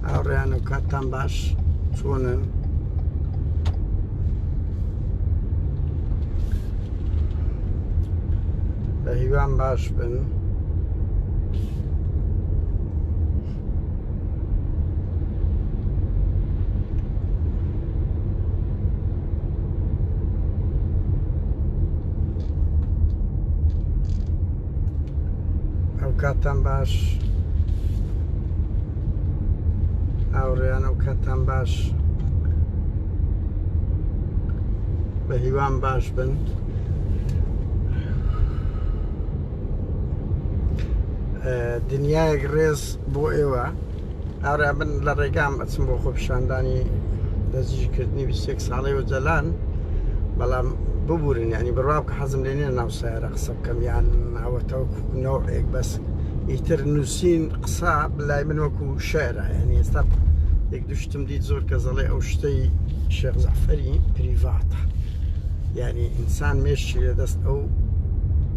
ئاوڕێیان و کاتتان باش چۆنن؟ بە هیوان باش بن. ئەو کاتتان باش، ئاوڕێیان ئەو کاتتان باش، بە هیوان باش بن. دنیایەک ڕێز بۆ ئێوە. ئاورێ من لە ڕێگام ئەچم بۆ خۆپیشاندانی دەستگیرکردنی 21 ساڵەی و جەلان، بەڵام ببورن، ینی بڕوا بکە حەزم لێ نییە ناو سایارە قسە بکەم یان ناوەتەوە نەوەیەک بەس ئیتر نووسین قسە بلای من وەکو شێرە. ینی ئێستا یەک دوشتم دیت زۆر کە زەڵێ ئەو شتەی شێخ زەعفەری پریڤاتە، ینی ئینسان مێشتی لە دەست ئەو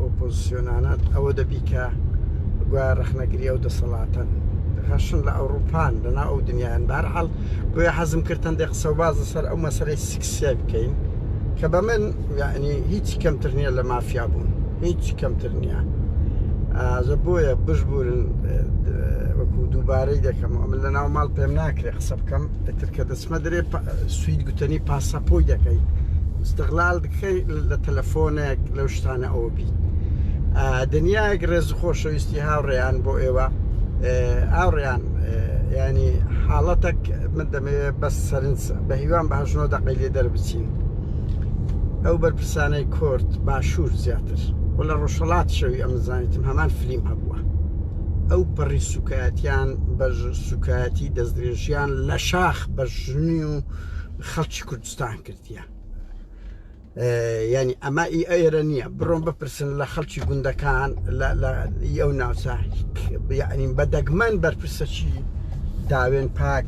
ئۆپۆزیسیۆنانە ئەوە دەبی کە گویا ڕەخنەگری ئەو دەسەڵاتن دەخەشن لە ئەوروپان لەنا ئەو دنیایان. بەهەرحاڵ بۆیە حەزم کردن دێ قسە و بازە سەر ئەو مەسەلەی سکسیە بکەین کە بە من یعنی هیچی کەمتر نییە لە مافیا بوون، هیچی کەمتر نییە. ئازە بۆیە بشبورن وەکو دووبارەی دەکەم من لە ناو ماڵ پێم ناکرێ قسە بکەم، ئەتر کە دەچمە دەرێ سوید گوتنی پاسەپۆی دەکەی، استغلال دەکەی لە تەلەفۆنێک لەو شتانە ئەوە بی. دنیایەک ڕێز و خۆشەویستی هاوڕێیان بۆ ئێوە. ئاوڕێیان ینی حاڵەتێک من دەمەوێت بەس سەرنجە بە هیوان بە 8 دقەی لێ دەربچین. ئەو بەرپرسانەی کورد باشوور زیاتر و لە ڕۆژهەڵات شەوی ئەمەزانیتم هەمان فلیم هەبووە. ئەو پەڕی سوکایەتیان بە سوکایەتی دەستدرێژیان لە شاخ بە ژنی و خەڵکی کوردستان کردیە. ینی ئەمە ئێرە نییە، بڕۆن بپرسن لە خەڵکی گوندەکان ئەو ناوچە یعنی بە دەگمەن بەرپرسەکی داوێن پاک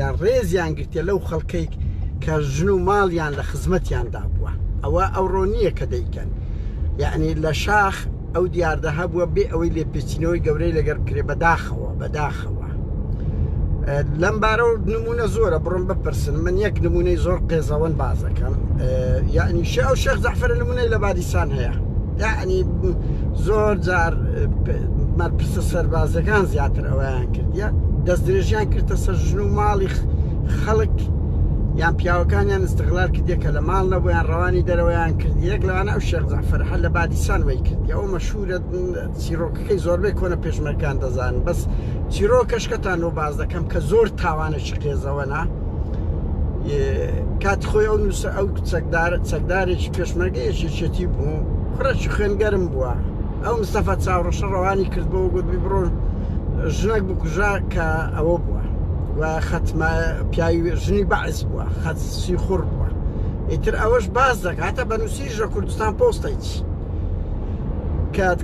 یان ڕێزیان گرتێ لەو خەڵکەی کە ژن و ماڵیان لە خزمەتیاندا بووە. ئەوە ئەوڕۆ نییە کە دەیکەن، یعنی لە شاخ ئەو دیاردە هەبووە بێ ئەوەی لێپێچینەوەی گەورەی لەگەر بکرێ بەداخەوە. لەم بارە و نمونە زۆرە، بڕۆن بپرسن. من یەک نمونەی زۆر قێزەوەن بازەکەم، یعنی ئەو شێخ زەعفەرە نمونەی لە بادیسان هەیە، یعنی زۆر جار مەرپرسە سەربازەکان زیاتر ئەوەیان کردیە، دەستدرێژیان کردە سەر ژن و ماڵی خەڵک یان پیاوەکانیان استغلال کردیە کە لە ماڵ نەبوویان ڕەوانی دەرەوەیان کردی. یەک لەوانە ئەو شێخ زەعفەر هەر لە بادیسان وەی کردی. ئەو مەشهورە، چیرۆکەکەی زۆربەی کۆنە پێشمەرگەکان دەزانن، بەس چیرۆکەشکەتان و باز دەکەم کە زۆر تاوانێکی قێزەوەنا. کات خۆی ئەو نووسە ئەو چەکدارێکی پێشمەرگەیەکی چێتی بوو، خوڕەکی خوێنگەرم بووە. ئەو مستەفا چاوڕەشە ڕەوانی کردبەوە گوت بڕۆ ژنێک بکوژا کە ئەوە بووە و خەتمە پیاوی ژنی بەعز بووە، خەت سیخوڕ بووە. ئیتر ئەوەش باز دەکاتە بە نووسیژە کوردستان پۆستەیچ کات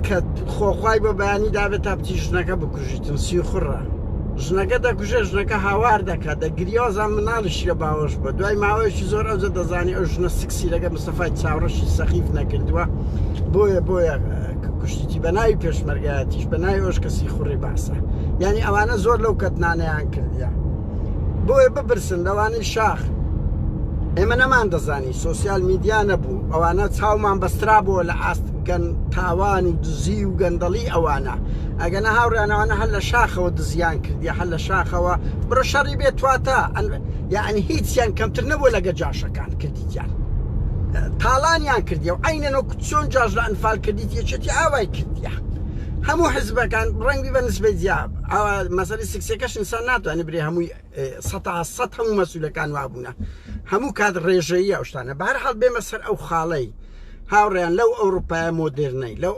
خۆخوای بە بەیانی دابێت تا بچی ژنەکە بکوژیتن سیخوڕە. ژنەکە دەکوژێ، ژنەکە هاوار دەکات، دەگریازان مناڵشی لە باوەش بە دوای ماوەیەکی زۆر ئەوجە دەزانی ئەو ژنە سکسی لەگە مستەفای چاوڕەشی سەخیف نەکردووە. بۆیە کوشتیتی بە ناوی پێشمەرگایەتیش بە ناوی ئەوش کەسی خوڕی باسە. یعنی ئەوانە زۆر لەو کەتنانەیان کردیە. بۆیە بپرسن لەوانەی شاخ ئێمە نەمان دەزانی، سۆسیال میدیا نەبوو، ئەوانە چاومان بەسترا بووە لە ئاستگەن تاوان و دزی و گەندەڵی ئەوانە. ئەگەنە هاوڕێنەوانە هەر لە شاخەوە دزیان کردی، هەر لە شاخەوە بڕۆ شەڕی بێت تواتە، یعنی هیچیان کەمتر نەبووە لەگە جاشەکان کردیتیان، تاڵانیان کردیە و عینەنە چۆن جاژ لە ئەنفال کردیت یەکێتی ئاوای کردیە. هەموو حزبەکان ڕەنگی بە نسبەی جیاب ئەوە مەسەلەی سکسەکەش ئینسان ناتوانێت برێ هەمووی 100% هەموو مەسئولەکان وابوونە، هەموو کات ڕێژەیی ئەو شتانە. بەهەرحاڵ بێمە سەر ئەو خاڵەی هاوڕێیان لەو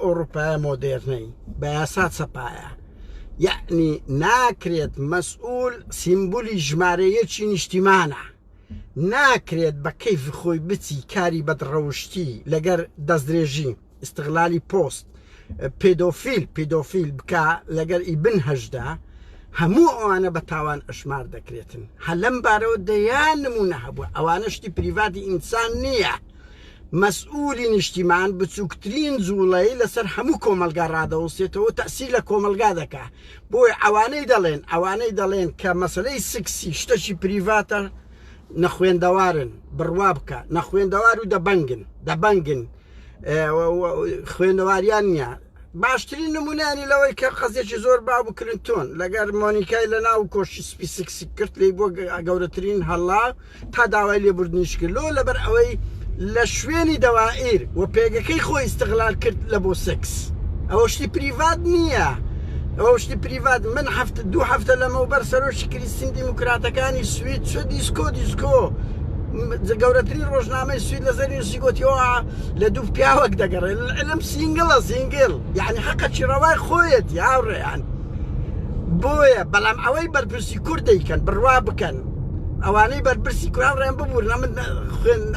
ئەوروپایە مۆدێرنەی بە یاسا چەپایە، یعنی ناکرێت مەسئول سیمبولی ژمارەیەکی نیشتیمانە، ناکرێت بە کەیفی خۆی بچی کاری بەدڕەوشتی لەگەر دەستدرێژی استغلالی پۆست پێدۆفیل بکە لەگەر ئیبن هەژدا، هەموو ئەوانە بە تاوان ئەشمار دەکرێتن. هەر لەم بارەوە دەیان نمونە هەبووە. ئەوانە شتی پریڤاتی ئینسان نییە، مەسئولی نیشتیمان بچووکترین جوڵەی لەسەر هەموو کۆمەلگا ڕادەوەستێتەوە تەسیر لە کۆمەلگا دەکا بۆی ئەوانەی دەڵێن کە مەسەلەی سکسی شتەشی پریڤاتە نەخوێندەوارن بڕوا بکە نەخوێندەوار و دەبەنگن خوێندەواریان نییە باشترین نمونانی لەوەی کە قەزێکی زۆر باو کلنتۆن لەگەر مۆنیکای لە ناو کۆشی سپی سکسی کرد لی بۆ گەورەترین هەڵا تا داوای لێبوردنیش کردلۆ لەبەر ئەوەی لە شوێنی دەوائیر و پێگەکەی خۆی استغلال کرد لە بۆ سکس ئەوە شتی پریڤات نییە ئەوە شتی پریڤات من دوو هەفتە لەمەوبەر سەرۆکی کریستین دیموکراتەکانی سوید چۆ دیسکۆ گەورەترین ڕۆژنامەی سوید لە زەرنووسی گوتیەوە لە دوو پیاوەک دەگەڕێت لەم سینگڵ یعنی حەقە چیرەوای خۆیەتی هاوڕێیان بۆیە بەڵام ئەوەی بەرپرسی کورد دەیکەن بڕوا بکەن ئەوانەی بەرپرسی کوراڕێن ببوورن من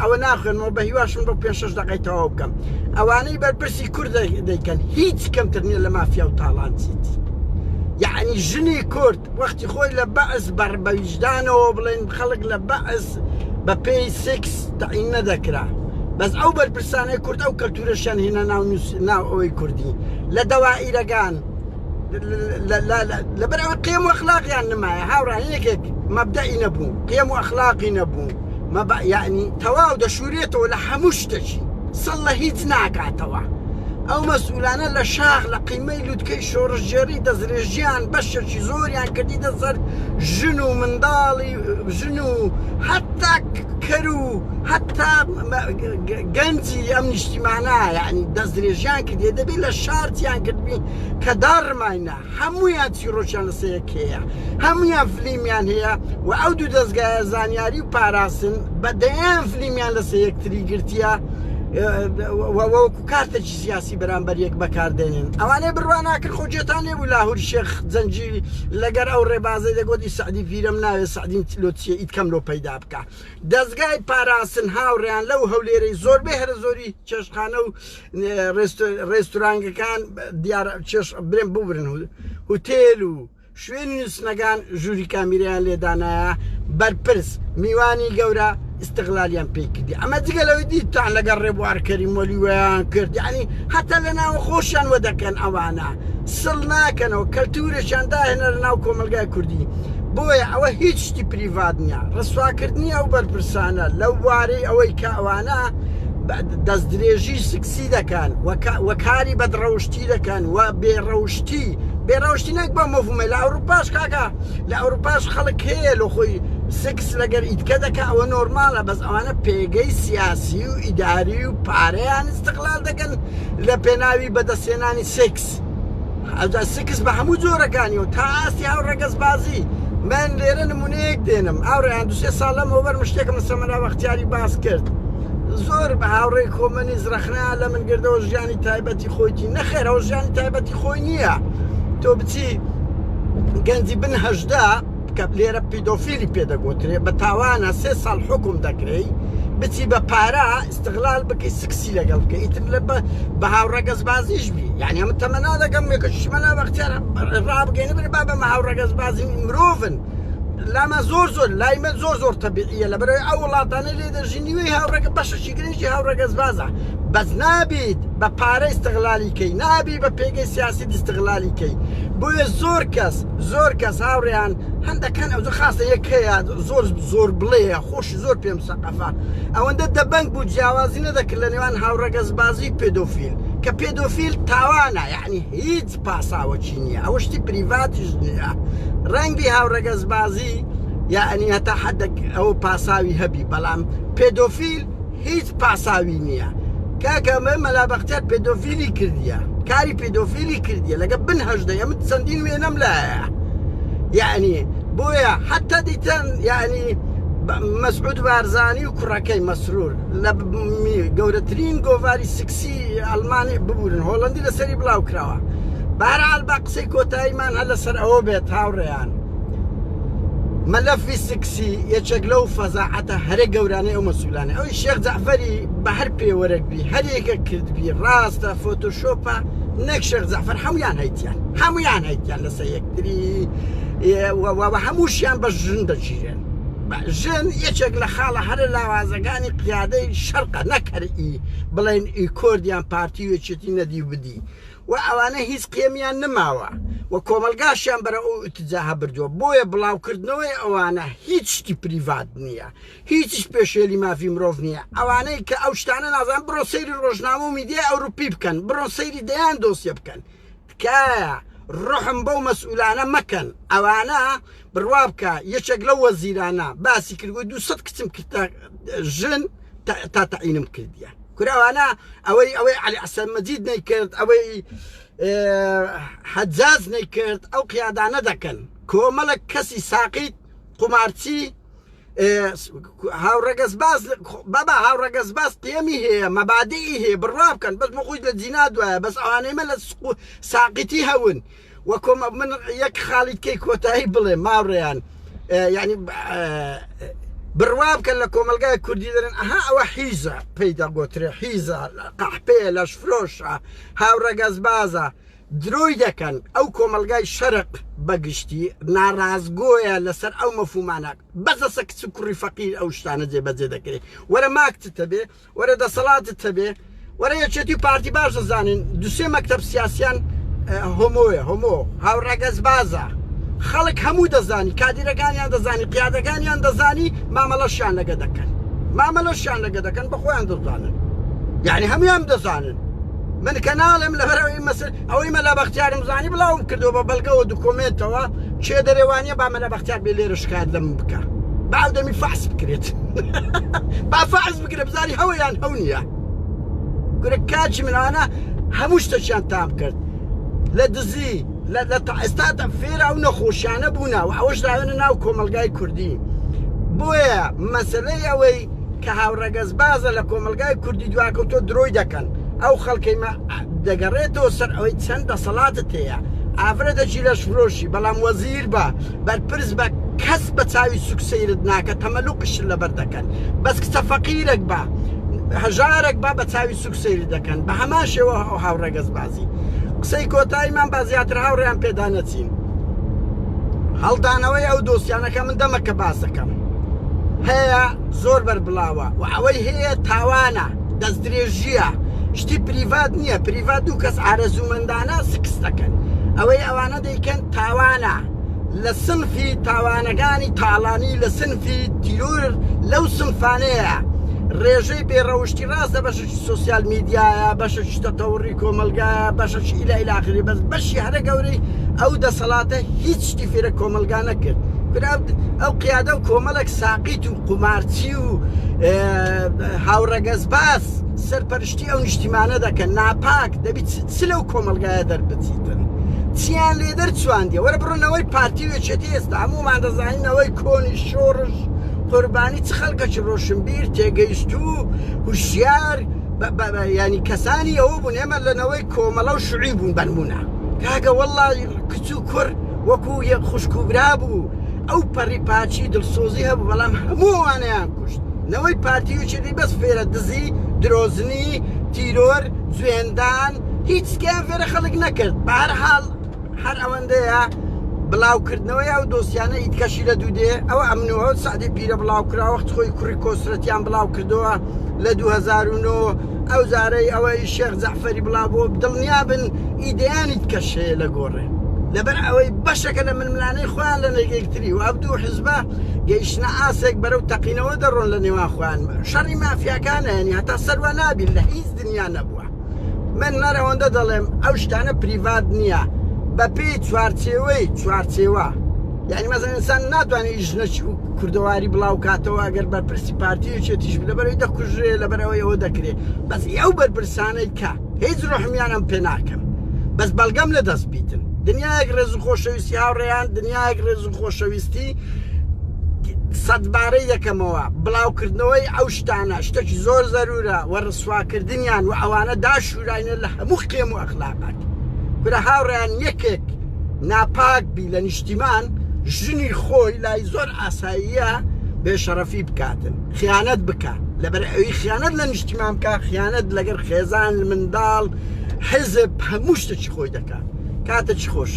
ئەوە ناخوێنەوە بە هیواشم بۆ 5-6 دقەی تەواو بکەم ئەوانەی بەرپرسی کورد دەیکەن هیچ کەمتر نییە لە مافیا و تاڵانچیتی یعنی ژنی کورد وەختی خۆی لە بەعز بەربەویژدانەوە بڵێن خەڵک لە بەعز بە پێی سکس تەعین نەدەکرا بەس ئەو بەرپرسانەی کورد ئەو کەلتورەشیان هێنە ناو ئەوەی کوردی لە دەوائیرەکان لەبەر ئەوە قێم و ئەخلاقیان نمایە هاوڕان یەکێک مەبدەئی نەبوو قێم و ئەخلاقی نەبوو یعنی تەواو دەشورێتەوە لە هەموو شتێکی سەڵ لە هیچ ناکاتەوە ئەو مەسئولانە لە شاخ لە قیمەی لووتکەی شۆڕژێری دەزرێژیان بەشێکی زۆریان کردی دەسەر ژن و منداڵی ژن و حتا کەر و حتا گەنجی ئەم نیشتیمانە یعنی دەستدرێژیان کردی دەبێت لە شارتیان کردبی کە داڕماینە هەموویان چیرۆکیان لەسەیەک هەیە هەموویان فلیمیان هەیە و ئەو دوو دەستگایە زانیاری و پاراستن بەدەیان فلیمیان لەسەر یەکتری گرتیە وەکو کارتێکی سیاسی بەرامبەر یەک بەکاردێنن ئەوانەی بڕوا ناکرد خۆجێتان لێبوو لاهوری شێخ جەنجی لەگەر ئەو ڕێبازەی دەگوتی سعدی پیرەم ناوێت سعدین لۆچیە ئیتکەم لۆ پەیدا بکە دەستگای پاراستن هاوڕێیان لەو هەولێرەی زۆربەی هەرە زۆری چێشخانە و ڕێستورانگەکان دیار برێن ببرن هوتێل و شوێنی نووسنەکان ژووری کامیریان لێدانایە بەرپرس میوانی گەورە استغلالیان پێی کردی ئەمە جگە لەوەی دیتان لەگەڵ ڕێبوارکەری مۆلیوەیان کرد یعنی هەتا لە ناو خۆشیان وەدەکەن ئەوانە سڵ ناکەنەوە کەلتورێکیان داهێنە لە ناو کۆمەلگای کوردی بۆیە ئەوە هیچ شتی پریڤات نییە ڕسواکردنی ئەو بەرپرسانە لەو وارەی ئەوەی کە ئەوانە دەستدرێژی سکسی دەکەن وەکاری بەدڕەوشتی دەکەن و بێڕەوشتی نەک بە مەفهومە لە ئەوروپاش کاکە لە ئەوروپاش خەڵک هەیە لە خۆی سکس لەگەر ئیدکە دەکە ئەوە نۆرمالە بەس ئەوانە پێگەی سیاسی و ئیداری و پارەیان استقلال دەکەن لە پێناوی بەدەستێنانی سکس سکس بە هەموو جۆرەکانی و تا ئاستی هاو ڕەگەزبازی من لێرە نمونەیەک دێنم ئاوڕێیان 2-3 ساڵ لەمەوبەر شتێکم لە سەمەرا بەختیاری باس کرد زۆر بە هاوڕێی کۆمەنی زرەخنا لە من گردەوە ژیانی تایبەتی خۆیتی نەخێر ئەو ژیانی تایبەتی خۆی نییە تۆ بچی گەنجی بن هەژدا کە لێرە پیدۆفیلی پێدەگوترێ بە تاوانە 3 ساڵ حکم دەکرێ بچی بە پارە استغلال بکەی سکسی لەگەڵ بکە ئیتر لە بە هاوڕەگەزبازیش بی یعنی ئەمە تەمەنا دەکەم یەکەشمەلا بەختیار ڕابگەینە بێ با بەمە هاوڕەگەزبازی مرۆڤن لامە زۆر لای من زۆر تەبیعیە لەبەرەوەی ئەو وڵاتانە لێ دەژی نیوەی هاوڕێگە بەشەشی گرنگی هاوڕەگەزبازە بەس نابیت بە پارە استغلالی کەی نابی بە پێگەی سیاسی استغلالی کەی بۆیە زۆر کەس هاوڕێیان هەندەکان ئەو خاستە یەک هەیە زۆر بڵێە خۆشی زۆر پێم سەقەفە ئەوەندە دەبنگ بوو جیاوازی نەدەکرد لە نێوان هاوڕەگەزبازی پێدۆفیل کە پێدۆفیل تاوانە یعنی هیچ پاساوەچی نییە ئەوە شتی پریڤاتیش نییە ڕەنگی هاوڕەگەزبازی یعنی هەتا حەدێک ئەو پاساوی هەبی بەڵام پێدۆفیل هیچ پاساوی نییە کاکەمە مەلابەختیار پێدۆفیلی کردیە کاری پێدۆفیلی کردیە لەگە بن هەژدە ئەمە چەندین وێنەم لایە یعنی بۆیە حتا دیتەن یعنی مەسعود بارزانی و کوڕەکەی مەسرور لە گەورەترین گۆڤاری سکسی ئەڵمانی ببوورن هۆڵەندی لەسەری بڵاو کراوە بەهەرحاڵ با قسەی کۆتاییمان هە لەسەر ئەوە بێت هاوڕێیان مەلەفی سکسی یەکێک لەو فەزاعەتە هەرێ گەورانەی ئەو مەسئولانە ئەوی شێخ جەعفەری بە هەر پێوەرەکبی هەرێکە کردبی ڕاستە فۆتۆشۆپە نەک شێخ جەعفەر هەمویان هەیتیان لەسەر یەکتری هەمووشیان بە ژن دەگیرێن ژن یەکێک لە خاڵە هەرە لاوازەکانی قیادەی شەرقە نەکەرئی بڵێن ئی کۆردیان پارتی وێچێتی نەدی بدی و ئەوانە هیچ قێمیان نماوە و کۆمەلگاشیان بەرە ئەو ئتجاها بردووە بۆیە بڵاوکردنەوەی ئەوانە هیچ شتی پریڤات نییە هیچیش پێشێلی مافی مرۆڤ نییە ئەوانەی کە ئەو شتانە نازان بڕۆ سەیری ڕۆژنامە و میدیای ئەوروپی بکەن بڕۆ سەیری دەیان دۆسیە بکەن تکایە ڕحم بەو مەسئولانە مەکەن ئەوانە بڕوا بکە یەکێک لەو وەزیرانە باسی کردگوی 200 کچم کردە ژن تا تەعینم کردیە کوراوانە ئەوەی عەلی حەسەن مەجید نەیکرد ئەوەی حەجاج نەیکرد ئەو قیادانە دەکەن کۆمەڵک کەسی ساقیت قومارچی هاوڕەگەز باز بابا هاوڕەگەز باز قێمی هەیە مەبادئی هەیە بڕوا بکەن بەس مەخۆی لە جینا دوایە بەس ئەوانەیمە لە ساقیتی هەون وەکۆ من یەک خاڵیتکەی کۆتایی بڵێ ماوڕێیان یعنی بڕوا بکەن لە کۆمەلگای کوردی دەرن ئەها ئەوە حیزە پێیدا گۆترێ حیزە قەحپەیە لەش فرۆشە هاوڕەگەز بازە درۆی دەکەن ئەو کۆمەلگای شەرق بەگشتی ناڕازگۆیە لەسەر ئەو مەفهومانە بەزەسە کچ کوڕی فەقیر ئەو شتانە جێبەجێ دەکرێت وەرە ماکتت هەبێ وەرە دەسەڵاتت هەبێ وەرە یەکێتی پارتی باش دەزانین دوسێ مەکتەب سیاسیان هۆمۆیە هۆمۆ هاوڕەگەز بازە خەڵک هەموو دەزانی کادیرەکانیان دەزانی قیادەکانیان دەزانی مامەڵەشیان لەگە دەکەن مامەڵەشیان لەگە دەکەن بەخۆیان دەزانن یعنی هەمویان دەزانن من کە ناڵێم لەبەرەوەی مەسەر ئەوەی مەلا بەختیارم زانی بڵاوم کردەوە بە بەڵگەوە دوکۆمنتەوە چێ دەرێوانیە با مەلا بەختیار بێ لێرە شکات لەم بکە باو دەمی فەحس بکرێت با فەحس بکرێ بزانی هەوەیان هەو نییە گورە کاچی منەوانە هەموو شتەشیان تام کرد لە دزی لە ئێستا فێرە ئەو نەخۆشیانە بوونە و ئەوەش داوێنە ناو کۆمەلگای کوردی بۆیە مەسەلەی ئەوەی کە هاوڕەگەز بازە لە کۆمەلگای کوردی دواکەوتۆ درۆی دەکەن ئەو خەڵکەیمە دەگەڕێتەوە سەر ئەوەی چەند دەسەڵاتت هەیە ئافرە دەچی لەش فرۆشی بەڵام وەزیر بە بەرپرس بە کەس بە چاوی سوکسەیرت ناکە تەمەلوقشت لەبەر دەکەن بەس کچە فەقیرێک بە هەژارێک بە چاوی سوکسەیری دەکەن بە هەمان شێوە ئەو هاوڕەگەز بازی قسەی کۆتاییمان با زیاتر هاوڕێیان پێدا نەچین هەڵدانەوەی ئەو دۆسیانەکە من دەمەکە باس دەکەم هەیە زۆر بەربڵاوە و ئەوەی هەیە تاوانە دەست درێژیە شتی پریڤات نییە پریڤات دوو کەس ئارەزوومەندانە سکس دەکەن ئەوەی ئەوانە دەیکەن تاوانە لە سنفی تاوانەکانی تاڵانی لە سنفی تیرۆر لەو سنفانەیە ڕێژەی بێڕەوشتی ڕاستە بەشەی سوسیال میدیایە بەشەی تەتەوڕی کۆمەلگایە بەشەی ئیلای ئاخری بەس بەشی هەرە گەورەی ئەو دەسەڵاتە هیچ شتی فێرە کۆمەلگا نەکرد ئەو قیادە و کۆمەڵک ساقیت و قومارچی و هاوڕەگەز باس سەرپەرشتی ئەو نیشتیمانە دەکەن ناپاک دەبیت چ لەو کۆمەلگایە دەربچیتن چیان لێ دەرچواندیە وەرە بڕۆنەوەی پارتی وێچێتی ئێستا هەمومان دەزانینەوەی کۆنی شۆڕش قوربانی چ خەڵکەکی ڕۆشنبیر تێگەیشت و هوشیار ینی کەسانی ئەوە بوون ئێمە لەنەوەی کۆمەڵە و شوعی بوون بەنمونە کاگە وەڵڵی کچ و کوڕ وەکو یەک خوشکوبرا بوو ئەو پەڕی پاچی دڵسۆزی هەبوو بەڵام هەمووانیان کوشت نەوەی پارتی وچێتی بەس فێرە دزی درۆزنی تیرۆر جوێندان هیچکیان فێرە خەڵک نەکرد بەهەرحاڵ هەر ئەوەندەیە بڵاوکردنەوەی ئەو دۆسیانە ئیتکەشی لە دوو دێ ئەوە ئەمنەوە سعدی پیرە بڵاوکرا وەخت خۆی کوڕی کۆسرەتیان بڵاو کردەوە لە 2009 ئەو زارەی ئەوەی شێخ جەعفەری بڵاوبووە دڵنیا بن ئیدەیانی تکەشەیە لە گۆڕێ لەبەر ئەوەی بەشەکە لە منملانەی خۆیان لە نەگەیەکتری و ئەو دوو حزبە گەیشتنە ئاسێک بەرەو تەقینەوە دەڕۆن لە نێوان خۆیان شەڕی مافیاکانە ینی هەتا سەروە نابین لە هیچ دنیا نەبووە من نەرەوەندە دەڵێم ئەو شتانە پریڤات نییە بە پێی چوارچێوە یعنی مەزن ئینسان ناتوانێت ژنەی کوردەواری بڵاو کاتەوە ئەگەر بەرپرسی پارتیەکێتیش لەبەرەوەی دەکوژێ لەبەرەوەی ئەوە دەکرێت بەس ئەو بەرپرسانەی کە هیچ ڕۆحمیانم پێ ناکەم بەس بەڵگەم لە دەست بیتن دنیایەک ڕێز و خۆشەویستی هاوڕێیان دنیایەک ڕێز و خۆشەویستی سەدبارەی دەکەمەوە بڵاوکردنەوەی ئەو شتانە شتێکی زۆر زەرورە وەڕسواکردنیان و ئەوانە داشوراینە لە هەموو قێم و ئەخلاقات برە هاوڕێیان یەکێک ناپاک بی لە نیشتیمان ژنی خۆی لای زۆر ئاساییە بێشەرەفی بکاتن خیانەت بکە لەبەر ئەوی خیانەت لە نیشتیمان بکە خیانەت لەگەر خێزان منداڵ حزب هەموو شتێکی خۆی دەکات کاتە چی خۆش